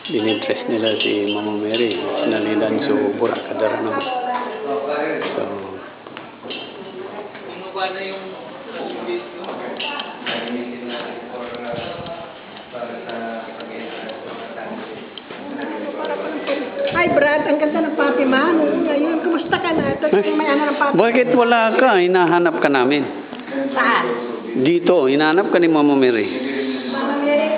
Dinidress nila si Mama Mary. Sinalidan sa Burak Kadarano. So, Hi Brad, ang ganda ng Fatima. Ngayon, kumusta ka na? Ito may ano ng Fatima. bakit wala ka? Hinahanap ka namin. Saan? Dito, hinahanap ka ni Mama Mary. Mama Mary.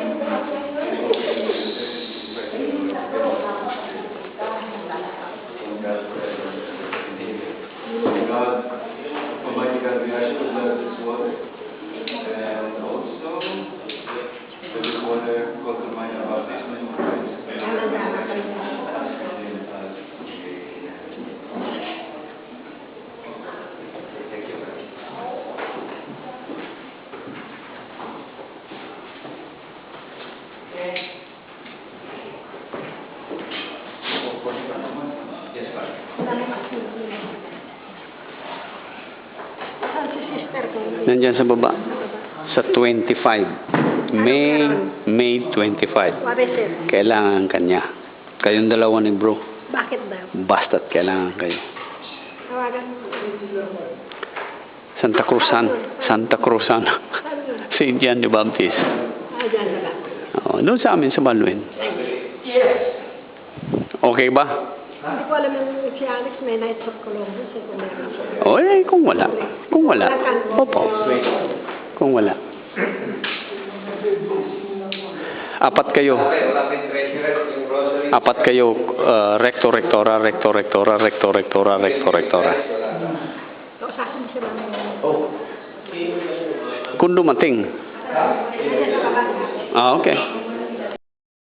Nandiyan sa baba. Sa 25. May 25. What is it? Kailangan kanya. Kayong dalawa ni bro. Bakit daw? Basta't kailangan kayo. Tawagan mo. Santa Cruzan. St. John the Baptist. Ah, dyan na lang. Oo, doon sa amin sa Baluin. Okay ba? Hindi ko alam yung si Alex may Knights of Columbus. Kung meron siya. O kung wala. Kung wala. Opo. Kung wala. Apat kayo. Rector, rectora. Kausasin mo siya namin. Kung dumating. Ayan sa baba. Okay.